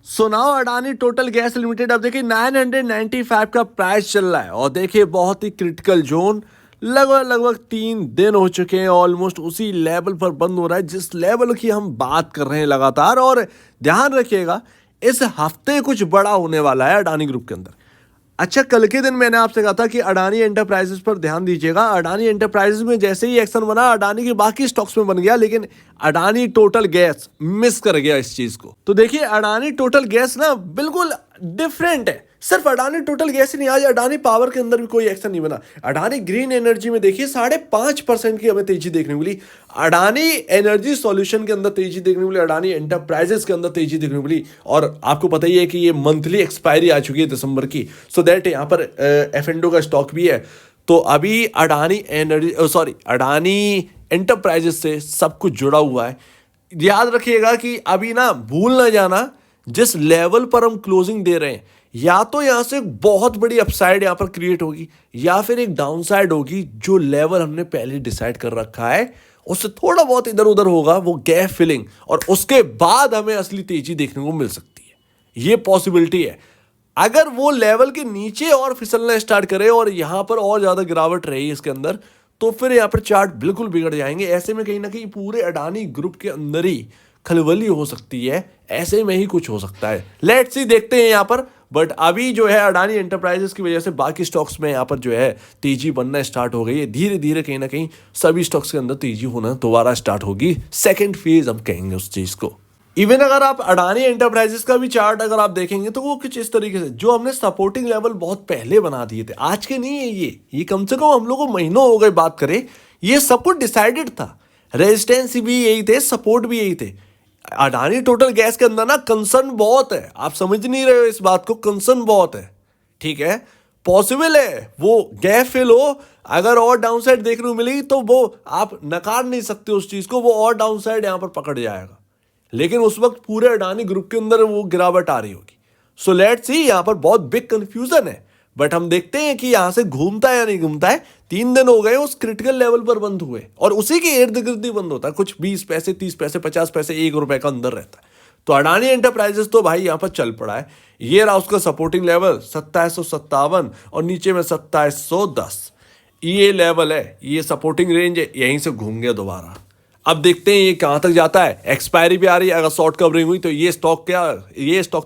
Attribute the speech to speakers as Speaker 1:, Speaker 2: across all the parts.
Speaker 1: So now Adani total gas limited अब देखिए 995 का प्राइस चल रहा है और देखिए बहुत ही क्रिटिकल जोन लगभग लगभग 3 दिन हो चुके हैं ऑलमोस्ट उसी लेवल पर बंद हो रहा है जिस लेवल की हम बात कर रहे हैं लगातार। और ध्यान रखिएगा इस हफ्ते कुछ बड़ा होने वाला है अडानी ग्रुप के अंदर। अच्छा, कल के दिन मैंने आपसे कहा था कि अडानी एंटरप्राइजेस पर ध्यान दीजिएगा। अडानी एंटरप्राइजेस में जैसे ही एक्शन बना अडानी के बाकी स्टॉक्स में बन गया, लेकिन अडानी टोटल गैस मिस कर गया इस चीज को। तो देखिए अडानी टोटल गैस ना बिल्कुल डिफरेंट है। सिर्फ अडानी टोटल गैस ही नहीं, आज अडानी पावर के अंदर भी कोई एक्शन नहीं बना। अडानी ग्रीन एनर्जी में देखिए 5.5% की हमें तेजी देखने को मिली। अडानी एनर्जी सॉल्यूशन के अंदर तेजी देखने को मिली। अडानी एंटरप्राइजेस के अंदर तेजी देखने को मिली। और आपको पता ही है कि ये मंथली एक्सपायरी आ चुकी है दिसंबर की, सो दैट यहाँ पर एफएनडो का स्टॉक भी है। तो अभी अडानी अडानी एंटरप्राइजेस से सब कुछ जुड़ा हुआ है। याद रखिएगा कि अभी ना भूल ना जाना जिस लेवल पर हम क्लोजिंग दे रहे हैं, या तो यहां से बहुत बड़ी अपसाइड यहां पर क्रिएट होगी या फिर एक डाउनसाइड होगी। जो लेवल हमने पहले डिसाइड कर रखा है उससे थोड़ा बहुत इधर उधर होगा, वो गैप फिलिंग, और उसके बाद हमें असली तेजी देखने को मिल सकती है। ये पॉसिबिलिटी है। अगर वो लेवल के नीचे और फिसलना स्टार्ट करे और यहां पर और ज्यादा गिरावट रही इसके अंदर, तो फिर यहां पर चार्ट बिल्कुल बिगड़ जाएंगे। ऐसे में कहीं ना कहीं पूरे अडानी ग्रुप के अंदर ही खलबली हो सकती है। ऐसे में ही कुछ हो सकता है। लेट्स सी, देखते हैं यहां पर। बट अभी जो है अडानी एंटरप्राइजेस की वजह से बाकी स्टॉक्स में यहां पर जो है तेजी बनना स्टार्ट हो गई है। धीरे धीरे कहीं ना कहीं सभी स्टॉक्स के अंदर तेजी होना दोबारा स्टार्ट होगी। सेकंड फेज हम कहेंगे उस चीज को। इवन अगर आप अडानी एंटरप्राइजेस का भी चार्ट अगर आप देखेंगे तो वो कुछ इस तरीके से, जो हमने सपोर्टिंग लेवल बहुत पहले बना दिए थे, आज के नहीं है ये कम से कम हम लोग को महीनों हो गए बात करें। ये सब कुछ डिसाइडेड था। रेजिस्टेंस भी यही थे, सपोर्ट भी यही थे। अडानी टोटल गैस के अंदर ना कंसर्न बहुत है। आप समझ नहीं रहे हो इस बात को, कंसर्न बहुत है। ठीक है, पॉसिबल है वो गैप फिल हो, अगर और डाउनसाइड देखने को मिली तो वो आप नकार नहीं सकते उस चीज को, वो और डाउनसाइड यहां पर पकड़ जाएगा। लेकिन उस वक्त पूरे अडानी ग्रुप के अंदर वो गिरावट आ रही होगी। सो लेट्स सी, यहां पर बहुत बिग कंफ्यूजन है। बट हम देखते हैं कि यहां से घूमता है या नहीं घूमता है। 3 दिन हो गए उस क्रिटिकल लेवल पर बंद हुए और उसी के इर्द गिर्द ही बंद होता है। कुछ 20 पैसे, 30 पैसे, 50 पैसे, ₹1 का अंदर रहता है। तो अडानी एंटरप्राइजेस तो भाई यहां पर चल पड़ा है। ये रहा उसका सपोर्टिंग लेवल 2757 और नीचे में 2710। ये लेवल है, ये सपोर्टिंग रेंज है। यहीं से घूम गया दोबारा। अब देखते हैं ये कहां तक जाता है। एक्सपायरी भी आ रही है। अगर शॉर्ट कवरिंग हुई तो ये स्टॉक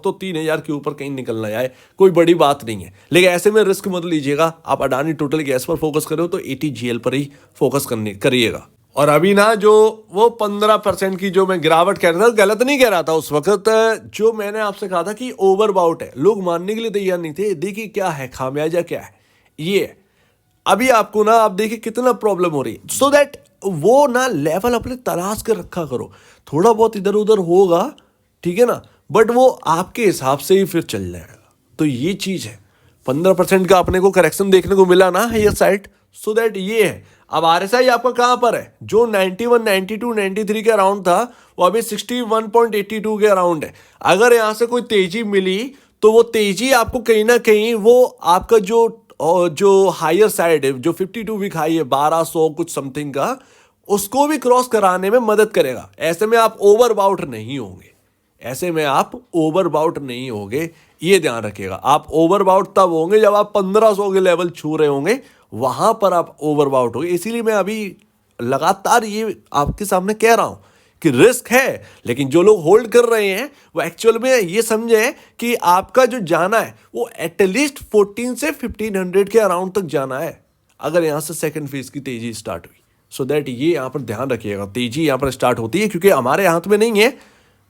Speaker 1: तो 3000 के ऊपर कहीं निकलना जाए, कोई बड़ी बात नहीं है। लेकिन ऐसे में रिस्क मत लीजिएगा। आप अडानी टोटल गैस पर फोकस करो तो एटीजीएल पर ही फोकस करिएगा। और अभी ना जो वो 15% की जो मैं गिरावट कह रहा था, गलत नहीं कह रहा था उस वक्त। जो मैंने आपसे कहा था कि ओवरबाउट है, लोग मानने के लिए तैयार नहीं थे। देखिए क्या है, खामियाजा क्या है ये। अभी आपको ना, आप देखिए कितना प्रॉब्लम हो रही है। सो दैट वो ना लेवल अपने तलाश कर रखा करो। थोड़ा बहुत इधर उधर होगा, ठीक है ना, बट वो आपके हिसाब से ही फिर चल जाएगा। तो ये चीज है। 15% का अपने को करेक्शन देखने को मिला ना हायर साइड। सो दैट ये है। अब आरएसआई आपका कहां पर है? जो 91, 92, 93 के अराउंड था, वो अभी 61.82 के अराउंड है। अगर यहां से कोई तेजी मिली तो वो तेजी आपको कहीं ना कहीं वो आपका जो हायर साइड है, जो 52 वीक हाई है 1200 कुछ समथिंग का, उसको भी क्रॉस कराने में मदद करेगा। ऐसे में आप ओवरबाउट नहीं होंगे। ये ध्यान रखिएगा। आप ओवरबाउट तब होंगे जब आप 1500 के लेवल छू रहे होंगे, वहां पर आप ओवरबाउट होंगे। इसीलिए मैं अभी लगातार ये आपके सामने कह रहा हूं कि रिस्क है। लेकिन जो लोग होल्ड कर रहे हैं वो एक्चुअल में ये समझे कि आपका जो जाना है वो एटलीस्ट 14 से 1500 के अराउंड तक जाना है, अगर यहां से सेकंड फेज की तेजी स्टार्ट हुई। सो दैट ये यहां पर ध्यान रखिएगा। तेजी यहां पर स्टार्ट होती है क्योंकि हमारे हाथ में नहीं है,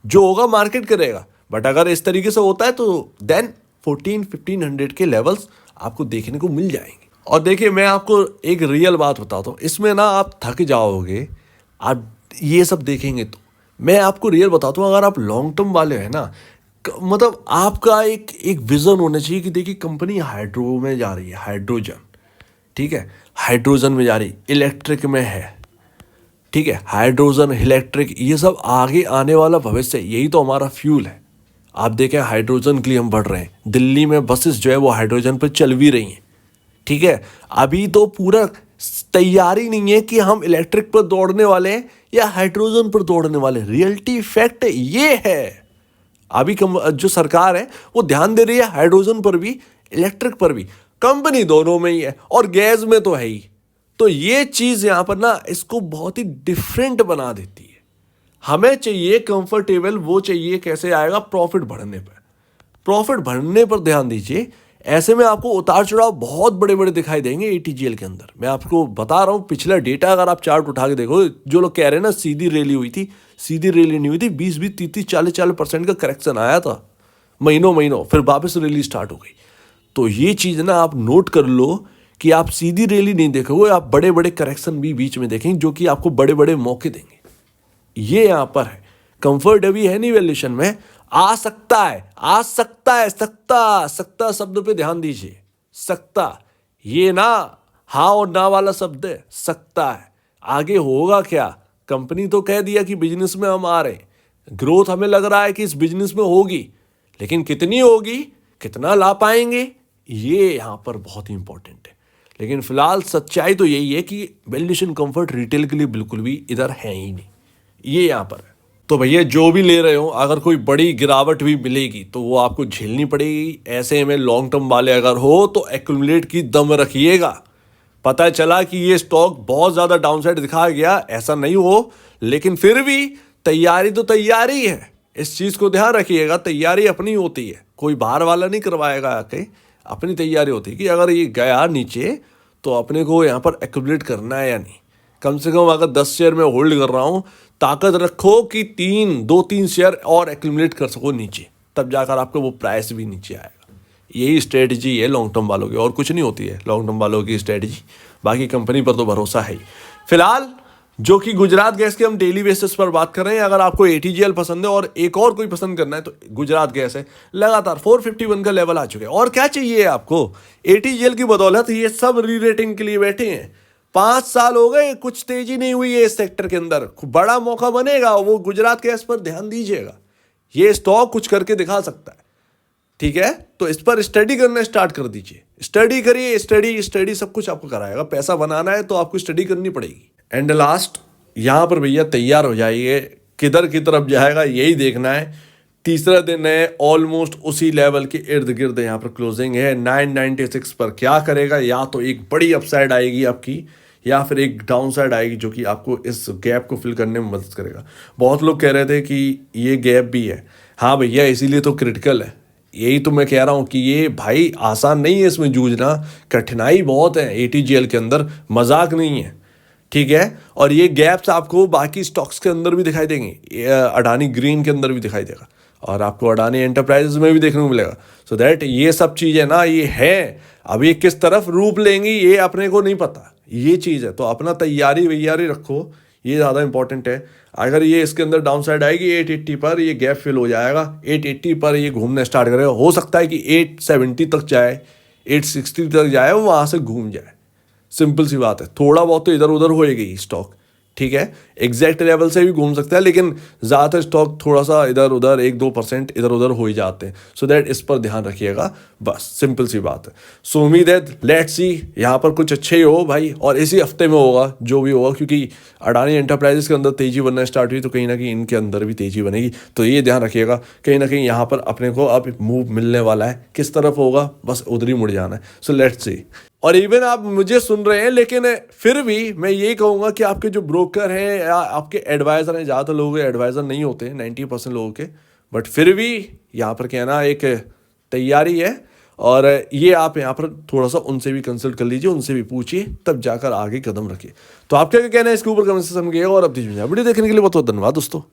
Speaker 1: जो होगा मार्केट करेगा। बट अगर इस तरीके से होता है तो देन 1500 के लेवल्स आपको देखने को मिल जाएंगे। और देखिए मैं आपको एक रियल बात बताता हूं, इसमें ना आप थक जाओगे आप ये सब देखेंगे तो। मैं आपको रियल बताता हूँ, अगर आप लॉन्ग टर्म वाले हैं ना, मतलब आपका एक विजन होना चाहिए कि देखिए कंपनी हाइड्रो में जा रही है, हाइड्रोजन, ठीक है, हाइड्रोजन में जा रही, इलेक्ट्रिक में है, ठीक है, हाइड्रोजन, इलेक्ट्रिक, ये सब आगे आने वाला भविष्य, यही तो हमारा फ्यूल है। आप देखें हाइड्रोजन के लिए हम बढ़ रहे हैं। दिल्ली में बसेस जो है वो हाइड्रोजन पर चल भी रही हैं, ठीक है। अभी तो पूरा तैयारी नहीं है कि हम इलेक्ट्रिक पर दौड़ने वाले हैं या हाइड्रोजन पर दौड़ने वाले। रियलिटी फैक्ट ये है। अभी जो सरकार है वो ध्यान दे रही है हाइड्रोजन पर भी, इलेक्ट्रिक पर भी। कंपनी दोनों में ही है और गैस में तो है ही। तो ये चीज यहां पर ना इसको बहुत ही डिफरेंट बना देती है। हमें चाहिए कंफर्टेबल, वो चाहिए कैसे आएगा, प्रॉफिट बढ़ने पर। प्रॉफिट बढ़ने पर ध्यान दीजिए। ऐसे में आपको उतार चढ़ाव बहुत बड़े बड़े दिखाई देंगे एटीजीएल के अंदर। मैं आपको बता रहा हूं, पिछला डेटा अगर आप चार्ट उठा के देखो, जो लोग कह रहे हैं ना सीधी रैली हुई थी, सीधी रैली नहीं हुई थी। 20-20, 30-30, 40-40% का करेक्शन आया था महीनों, फिर वापस रैली स्टार्ट हो गई। तो ये चीज ना आप नोट कर लो कि आप सीधी रैली नहीं देखोगे, आप बड़े बड़े करेक्शन भी बीच में देखेंगे जो कि आपको बड़े बड़े मौके देंगे। ये यहां पर है। कंफर्ट अभी है नहीं वैल्यूएशन में, आ सकता है। सकता शब्द पे ध्यान दीजिए। सकता, ये ना हाँ और ना वाला शब्द है, सकता है। आगे होगा क्या? कंपनी तो कह दिया कि बिजनेस में हम आ रहे हैं, ग्रोथ हमें लग रहा है कि इस बिजनेस में होगी, लेकिन कितनी होगी, कितना ला पाएंगे, ये यहां पर बहुत ही इंपॉर्टेंट है। लेकिन फिलहाल सच्चाई तो यही है कि वैल्यूएशन कंफर्ट रिटेल के लिए बिल्कुल भी इधर है ही नहीं, ये यहां पर है। तो भैया जो भी ले रहे हो, अगर कोई बड़ी गिरावट भी मिलेगी तो वो आपको झेलनी पड़ेगी। ऐसे में लॉन्ग टर्म वाले अगर हो तो एक्यूमुलेट की दम रखिएगा। पता चला कि ये स्टॉक बहुत ज्यादा डाउनसाइड दिखा गया, ऐसा नहीं हो, लेकिन फिर भी तैयारी तो तैयारी है। इस चीज को ध्यान रखिएगा, तैयारी अपनी होती है, कोई बाहर वाला नहीं करवाएगा आके। अपनी तैयारी होती है कि अगर ये गया नीचे तो अपने को यहाँ पर एक्यूमुलेट करना है या नहीं। कम से कम अगर 10 शेयर में होल्ड कर रहा हूं, ताकत रखो कि 2-3 शेयर और एक्यूमुलेट कर सको नीचे, तब जाकर आपको वो प्राइस भी नीचे आएगा। यही स्ट्रेटजी है लॉन्ग टर्म वालों की, और कुछ नहीं होती है लॉन्ग टर्म वालों की स्ट्रेटजी। बाकी कंपनी पर तो भरोसा है ही। फिलहाल जो कि गुजरात गैस के हम डेली बेसिस पर बात कर रहे हैं। अगर आपको एटीजीएल पसंद है और एक और कोई पसंद करना है तो गुजरात गैस है। लगातार 451 का लेवल आ चुके हैं, और क्या चाहिए आपको? एटीजीएल की बदौलत ये सब री रेटिंग के लिए बैठे हैं। 5 साल हो गए, कुछ तेजी नहीं हुई है इस सेक्टर के अंदर। बड़ा मौका बनेगा, वो गुजरात गैस पर ध्यान दीजिएगा। ये स्टॉक कुछ करके दिखा सकता है, ठीक है? तो इस पर स्टडी करना स्टार्ट कर दीजिए। स्टडी करिए, स्टडी सब कुछ आपको कराएगा। पैसा बनाना है तो आपको स्टडी करनी पड़ेगी। एंड लास्ट, यहां पर भैया तैयार हो जाइए, किधर की तरफ जाएगा यही देखना है। तीसरा दिन है, ऑलमोस्ट उसी लेवल के इर्द गिर्द यहाँ पर क्लोजिंग है। 996 पर क्या करेगा? या तो एक बड़ी अपसाइड आएगी आपकी, या फिर एक डाउन साइड आएगी जो कि आपको इस गैप को फिल करने में मदद करेगा। बहुत लोग कह रहे थे कि ये गैप भी है। हाँ भैया, इसीलिए तो क्रिटिकल है। यही तो मैं कह रहा हूँ कि ये भाई आसान नहीं है, इसमें जूझना कठिनाई बहुत है एटीजीएल के अंदर, मजाक नहीं है, ठीक है? और ये गैप्स आपको बाकी स्टॉक्स के अंदर भी दिखाई देंगे, अडानी ग्रीन के अंदर भी दिखाई देगा, और आपको अडानी एंटरप्राइजेस में भी देखने को मिलेगा। सो दैट ये सब चीज़ें ना, ये है, अब ये किस तरफ रूप लेंगी ये अपने को नहीं पता, ये चीज़ है। तो अपना तैयारी वैयारी रखो, ये ज़्यादा इंपॉर्टेंट है। अगर ये इसके अंदर डाउन साइड आएगी 880 पर, ये गैप फिल हो जाएगा। 880 पर ये घूमना स्टार्ट करेगा। हो सकता है कि 870 तक जाए, 860 तक जाए, वो वहाँ से घूम जाए। सिंपल सी बात है। थोड़ा बहुत तो इधर उधर होएगी स्टॉक, ठीक है? एग्जैक्ट लेवल से भी घूम सकता है, लेकिन ज़्यादातर स्टॉक थोड़ा सा इधर उधर 1-2% इधर उधर हो ही जाते हैं। सो दैट इस पर ध्यान रखिएगा, बस सिंपल सी बात है। सो उम्मीद है, लेट्स सी, यहाँ पर कुछ अच्छे ही हो भाई, और इसी हफ्ते में होगा जो भी होगा, क्योंकि अडानी एंटरप्राइजेस के अंदर तेजी बनना स्टार्ट हुई तो कहीं ना कहीं इनके अंदर भी तेजी बनेगी। तो ये ध्यान रखिएगा, कहीं ना कहीं यहाँ पर अपने को अब मूव मिलने वाला है। किस तरफ होगा, बस उधर ही मुड़ जाना है। So let's see. और इवन आप मुझे सुन रहे हैं, लेकिन फिर भी मैं ये कहूँगा कि आपके जो ब्रोकर हैं या आपके एडवाइज़र हैं, ज़्यादातर लोगों के एडवाइज़र नहीं होते, 90% लोगों के, बट फिर भी यहाँ पर कहना एक तैयारी है। और ये आप यहाँ पर थोड़ा सा उनसे भी कंसल्ट कर लीजिए, उनसे भी पूछिए, तब जाकर आगे कदम रखिए। तो आप क्या कहना है इसके ऊपर कमेंट से समझिएगा। और अब वीडियो देखने के लिए बहुत बहुत धन्यवाद दोस्तों।